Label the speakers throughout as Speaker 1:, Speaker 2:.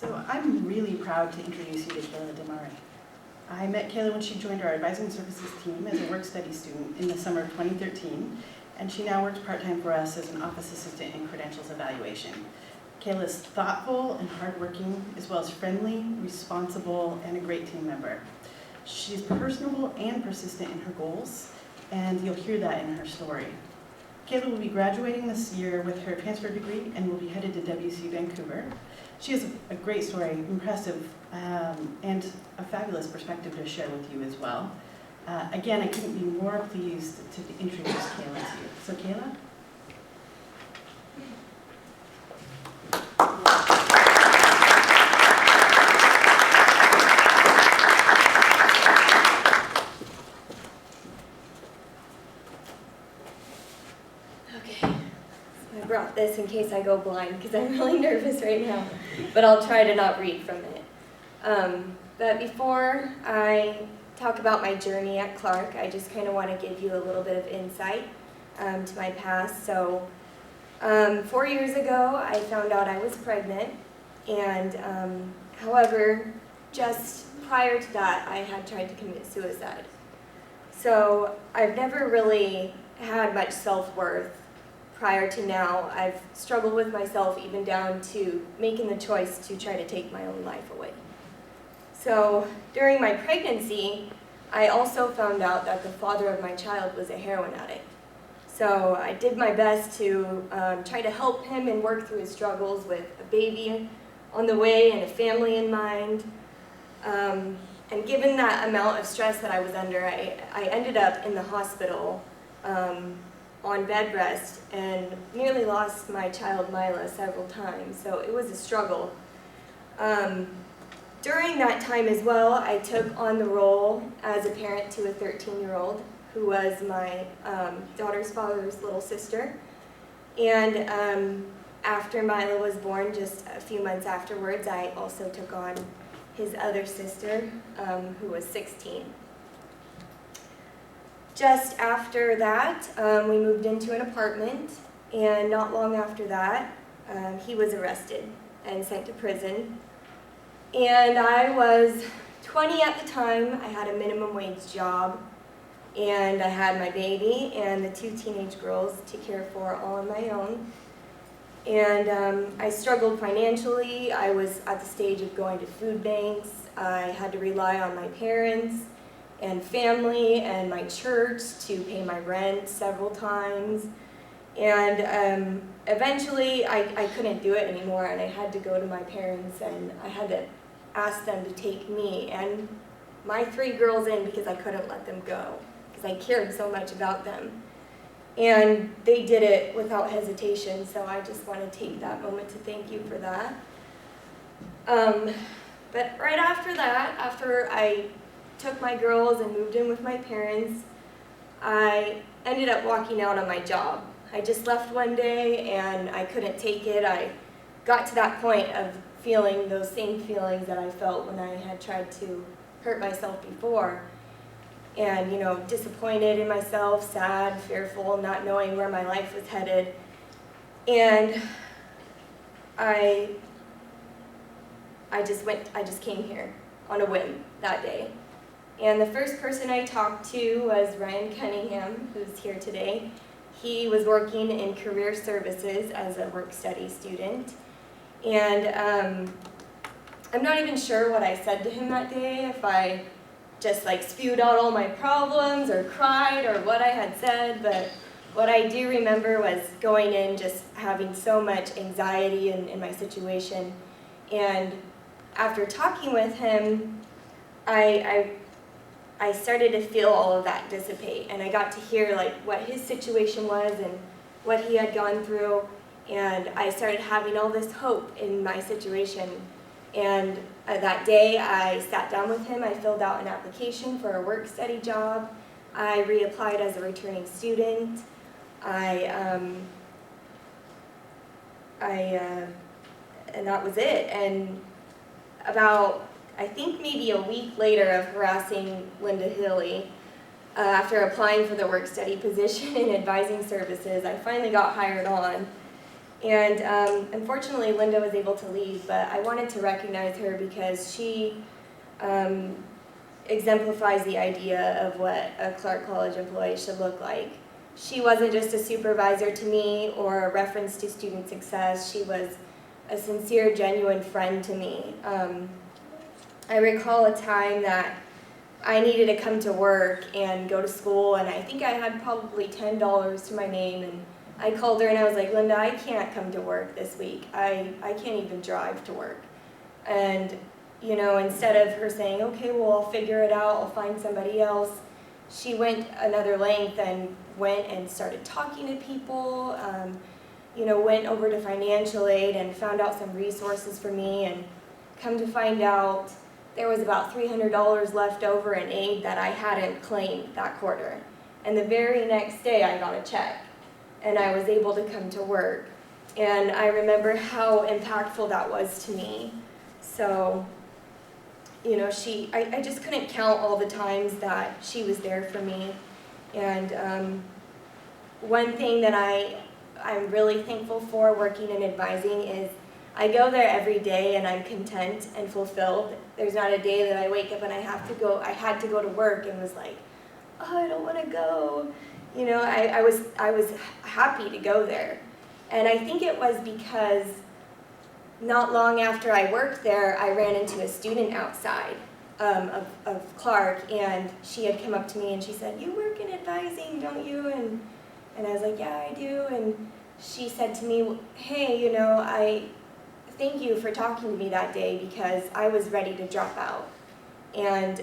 Speaker 1: So I'm really proud to introduce you to Kayla Demaray. I met Kayla when she joined our advising services team as a work study student in the summer of 2013, and she now works part-time for us as an office assistant in credentials evaluation. Kayla is thoughtful and hardworking, as well as friendly, responsible, and a great team member. She's personable and persistent in her goals, and you'll hear that in her story. Kayla will be graduating this year with her transfer degree and will be headed to WC Vancouver. She has a great story, impressive, and a fabulous perspective to share with you as well. Again, I couldn't be more pleased to introduce Kayla to you. So Kayla?
Speaker 2: I brought this in case I go blind because I'm really nervous right now, but I'll try to not read from it. But before I talk about my journey at Clark, I just kind of want to give you a little bit of insight to my past. So 4 years ago, I found out I was pregnant, and however, just prior to that, I had tried to commit suicide. So I've never really had much self-worth. Prior to now, I've struggled with myself even down to making the choice to try to take my own life away. So during my pregnancy, I also found out that the father of my child was a heroin addict. So I did my best to try to help him and work through his struggles with a baby on the way and a family in mind. And given that amount of stress that I was under, I ended up in the hospital on bed rest and nearly lost my child Mila several times, so it was a struggle. During that time as well, I took on the role as a parent to a 13-year-old who was my daughter's father's little sister. And after Mila was born, just a few months afterwards, I also took on his other sister, who was 16. Just after that, we moved into an apartment, and not long after that, he was arrested and sent to prison. And I was 20 at the time. I had a minimum wage job, and I had my baby and the 2 teenage girls to care for all on my own. And I struggled financially. I was at the stage of going to food banks. I had to rely on my parents and family and my church to pay my rent several times. And eventually I couldn't do it anymore, and I had to go to my parents and I had to ask them to take me and my 3 girls in because I couldn't let them go because I cared so much about them. And they did it without hesitation, so I just want to take that moment to thank you for that. But right after that, after I took my girls and moved in with my parents, I ended up walking out on my job. I just left one day and I couldn't take it. I got to that point of feeling those same feelings that I felt when I had tried to hurt myself before. And, you know, disappointed in myself, sad, fearful, not knowing where my life was headed. And I just came here on a whim that day. And the first person I talked to was Ryan Cunningham, who's here today. He was working in career services as a work-study student. And I'm not even sure what I said to him that day, if I just like spewed out all my problems or cried or what I had said, but what I do remember was going in just having so much anxiety in my situation. And after talking with him, I started to feel all of that dissipate, and I got to hear like what his situation was and what he had gone through, and I started having all this hope in my situation. And that day I sat down with him, I filled out an application for a work-study job, I reapplied as a returning student, and that was it. And about, I think maybe a week later of harassing Linda Hilly, after applying for the work-study position in advising services, I finally got hired on. And unfortunately, Linda was able to leave, but I wanted to recognize her because she exemplifies the idea of what a Clark College employee should look like. She wasn't just a supervisor to me or a reference to student success. She was a sincere, genuine friend to me. I recall a time that I needed to come to work and go to school, and I think I had probably $10 to my name, and I called her and I was like, Linda, I can't come to work this week. I can't even drive to work. And, you know, instead of her saying, okay, well, I'll figure it out, I'll find somebody else, she went another length and went and started talking to people, you know, went over to financial aid and found out some resources for me, and come to find out there was about $300 left over in aid that I hadn't claimed that quarter. And the very next day I got a check and I was able to come to work. And I remember how impactful that was to me. So, you know, I just couldn't count all the times that she was there for me. And one thing that I'm really thankful for working in advising is I go there every day and I'm content and fulfilled. There's not a day that I wake up and I had to go to work and was like, oh, I don't want to go. You know, I was happy to go there. And I think it was because not long after I worked there, I ran into a student outside of Clark, and she had come up to me and she said, you work in advising, don't you? And I was like, yeah, I do. And she said to me, hey, you know, I thank you for talking to me that day because I was ready to drop out. And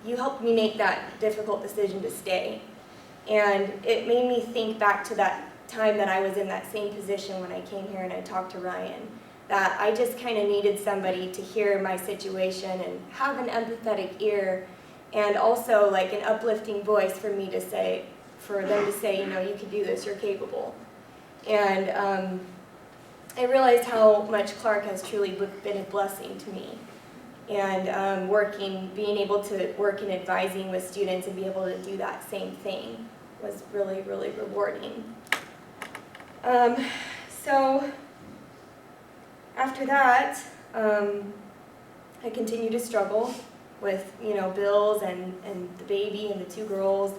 Speaker 2: you helped me make that difficult decision to stay. And it made me think back to that time that I was in that same position when I came here and I talked to Ryan, that I just kind of needed somebody to hear my situation and have an empathetic ear, and also like an uplifting voice for me to say, for them to say, you know, you can do this, you're capable. And I realized how much Clark has truly been a blessing to me. And being able to work in advising with students and be able to do that same thing was really, really rewarding. So after that, I continued to struggle with, you know, bills and the baby and the 2 girls.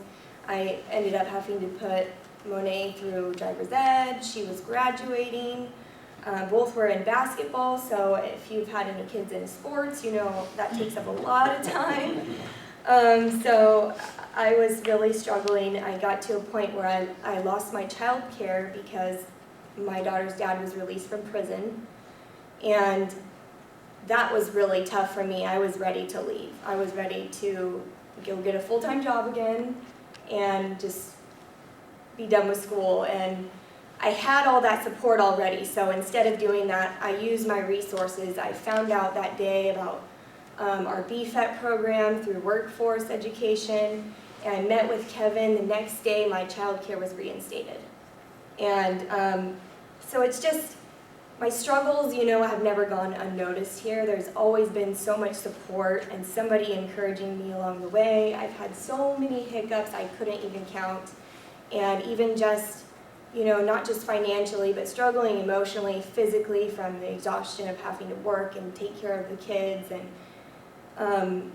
Speaker 2: I ended up having to put Monet through driver's ed. She was graduating. Both were in basketball, so if you've had any kids in sports, you know that takes up a lot of time. So I was really struggling. I got to a point where I lost my child care because my daughter's dad was released from prison. And that was really tough for me. I was ready to leave. I was ready to go get a full-time job again and just be done with school. And I had all that support already, so instead of doing that, I used my resources. I found out that day about our BFET program through workforce education, and I met with Kevin. The next day, my child care was reinstated. And so it's just, my struggles, you know, have never gone unnoticed here. There's always been so much support and somebody encouraging me along the way. I've had so many hiccups I couldn't even count, and even just, you know, not just financially, but struggling emotionally, physically, from the exhaustion of having to work and take care of the kids. And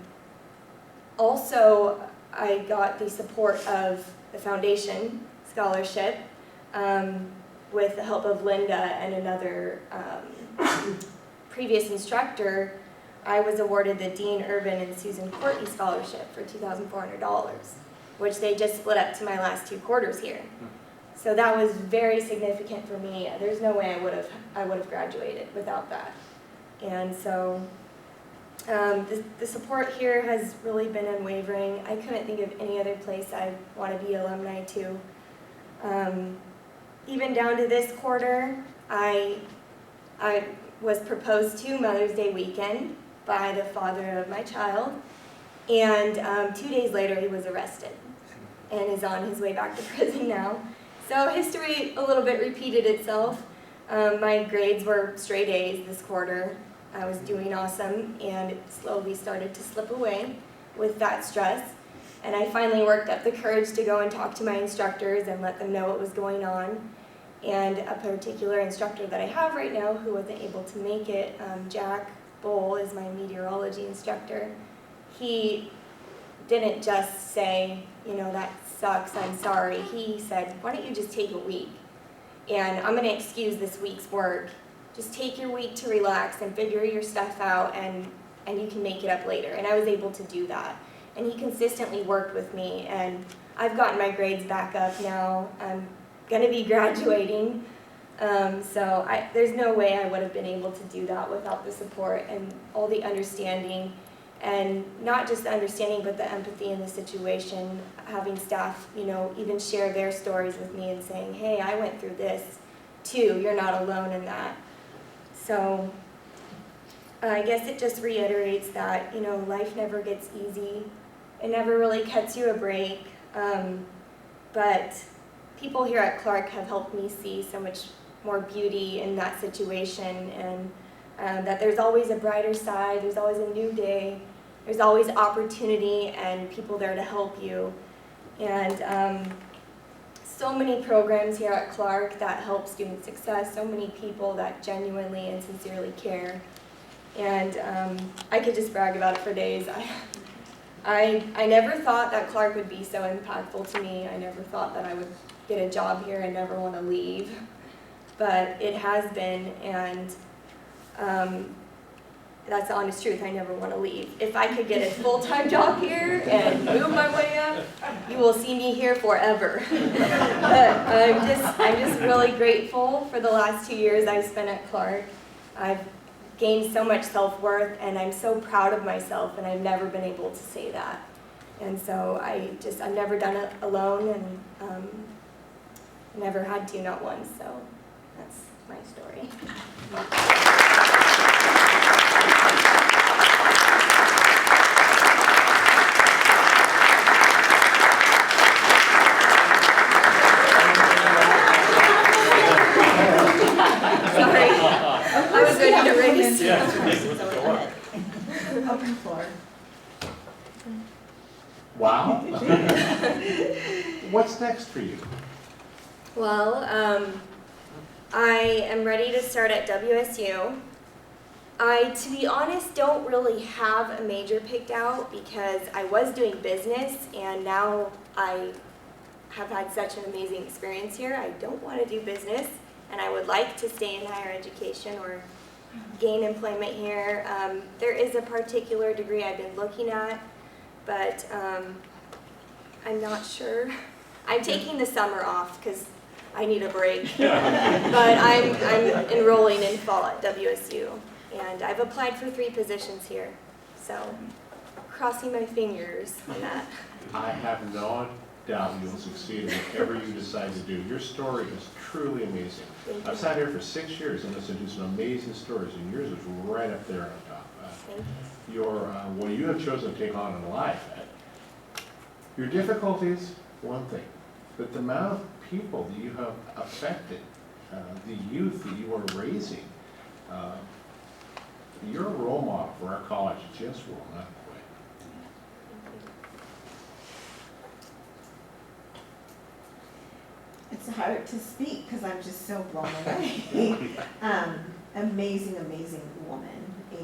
Speaker 2: also, I got the support of the foundation scholarship with the help of Linda and another previous instructor. I was awarded the Dean Urban and Susan Courtney Scholarship for $2,400, which they just split up to my last 2 quarters here. So that was very significant for me. There's no way I would have graduated without that. And so the support here has really been unwavering. I couldn't think of any other place I want to be alumni to. Even down to this quarter, I was proposed to Mother's Day weekend by the father of my child, and 2 days later he was arrested and is on his way back to prison now. So history a little bit repeated itself. My grades were straight A's this quarter. I was doing awesome, and it slowly started to slip away with that stress. And I finally worked up the courage to go and talk to my instructors and let them know what was going on. And a particular instructor that I have right now who wasn't able to make it, Jack Bowl is my meteorology instructor. He didn't just say, you know, that sucks, I'm sorry. He said, why don't you just take a week? And I'm gonna excuse this week's work. Just take your week to relax and figure your stuff out, and you can make it up later. And I was able to do that. And he consistently worked with me, and I've gotten my grades back up now. I'm gonna be graduating. So there's no way I would have been able to do that without the support and all the understanding, and not just the understanding, but the empathy in the situation, having staff, you know, even share their stories with me and saying, hey, I went through this too, you're not alone in that. So I guess it just reiterates that, you know, life never gets easy. It never really cuts you a break. But people here at Clark have helped me see so much more beauty in that situation, and that there's always a brighter side, there's always a new day, there's always opportunity and people there to help you. And so many programs here at Clark that help student success, so many people that genuinely and sincerely care. And I could just brag about it for days. I never thought that Clark would be so impactful to me. I never thought that I would get a job here and never want to leave. But it has been, and that's the honest truth. I never want to leave. If I could get a full-time job here and move my way up, you will see me here forever. But I'm just really grateful for the last 2 years I've spent at Clark. I've gained so much self-worth, and I'm so proud of myself, and I've never been able to say that. And so I've never done it alone, and never had to, not once. So that's my story. Sorry, I was ready to raise.
Speaker 3: Open floor.
Speaker 4: Wow. What's next for you?
Speaker 2: Well, I am ready to start at WSU. I, to be honest, don't really have a major picked out because I was doing business, and now I have had such an amazing experience here. I don't want to do business, and I would like to stay in higher education or gain employment here. There is a particular degree I've been looking at, but I'm not sure. I'm taking the summer off because I need a break. But I'm enrolling in fall at WSU, and I've applied for 3 positions here. So crossing my fingers on that.
Speaker 4: I have no doubt you'll succeed in whatever you decide to do. Your story is truly amazing. I've sat here for 6 years and listened to some amazing stories, and yours is right up there on top.
Speaker 2: Thank you.
Speaker 4: Your what you have chosen to take on in life, your difficulties, one thing, but the amount of people that you have affected, the youth that you are raising, you're a role model for our college. Just will not quit.
Speaker 3: It's hard to speak because I'm just so blown away. Amazing, amazing woman.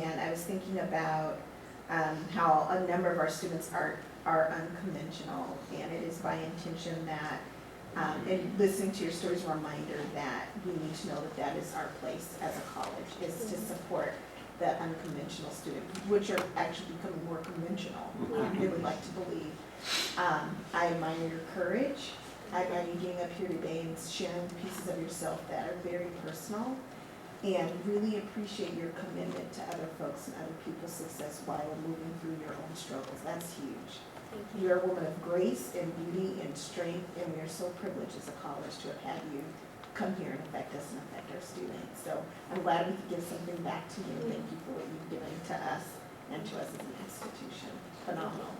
Speaker 3: And I was thinking about how a number of our students are unconventional, and it is by intention that, and listening to your story is a reminder that we need to know that that is our place as a college, is to support the unconventional student, which are actually becoming more conventional, they would like to believe. I admire your courage. I admire you getting up here today and sharing pieces of yourself that are very personal, and really appreciate your commitment to other folks and other people's success while moving through your own struggles. That's huge. You're a woman of grace and beauty and strength, and we are so privileged as a college to have had you come here and affect us and affect our students. So I'm glad we could give something back to you. Thank you for what you've given to us and to us as an institution. Phenomenal.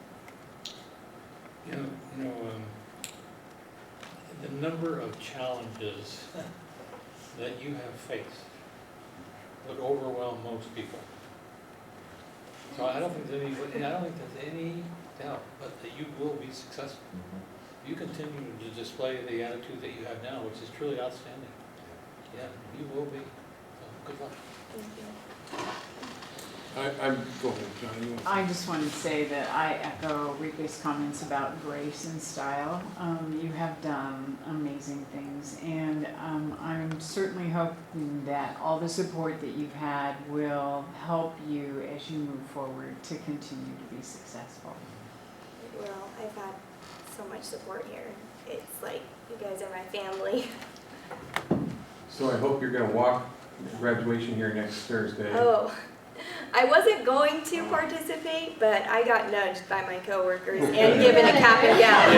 Speaker 5: The number of challenges that you have faced would overwhelm most people. So I don't think there's any doubt, but that you will be successful. You continue to display the attitude that you have now, which is truly outstanding. Yeah, you will be. So, good luck.
Speaker 2: Thank you.
Speaker 6: Go ahead, Johnny. You want to-
Speaker 7: I just want to say that I echo Rika's comments about grace and style. You have done amazing things, and I'm certainly hoping that all the support that you've had will help you as you move forward to continue to be successful.
Speaker 2: Well, I've had so much support here. It's like you guys are my family.
Speaker 6: So I hope you're gonna walk graduation here next Thursday.
Speaker 2: Oh, I wasn't going to participate, but I got nudged by my coworkers and given a cap and gown,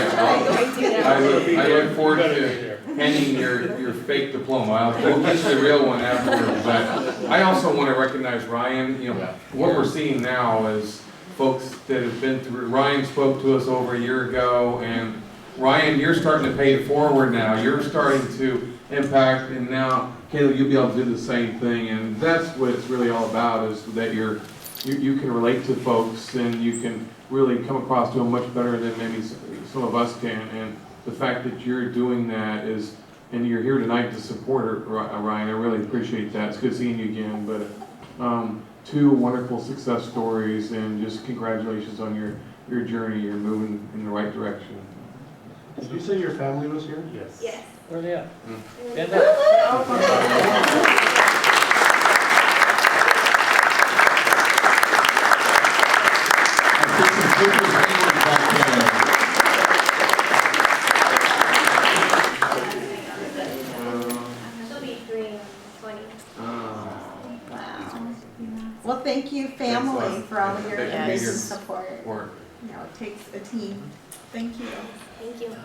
Speaker 2: so I'm going to now.
Speaker 6: I look forward
Speaker 5: You better be
Speaker 6: to
Speaker 5: there.
Speaker 6: handing your fake diploma. We'll get you the real one afterwards. But I also want to recognize Ryan. You know, what we're seeing now is folks that have been through. Ryan spoke to us over a year ago, and Ryan, you're starting to pay it forward now. You're starting to impact, and now, Kayla, you'll be able to do the same thing. And that's what it's really all about, is that you can relate to folks, and you can really come across to them much better than maybe some of us can. And the fact that you're doing that is, and you're here tonight to support her, Ryan, I really appreciate that. It's good seeing you again. But two wonderful success stories, and just congratulations on your journey. You're moving in the right direction.
Speaker 4: Did you say your family was here?
Speaker 5: Yes.
Speaker 2: Yes.
Speaker 5: Where are they at?
Speaker 6: Mm.
Speaker 5: Stand up.
Speaker 2: She'll be 3 and 20.
Speaker 3: Wow. Well, thank you, family,
Speaker 6: Thanks,
Speaker 3: for all of your
Speaker 6: Thank you.
Speaker 3: amazing support.
Speaker 6: Or
Speaker 3: You know, it takes a team. Thank you.
Speaker 2: Thank you.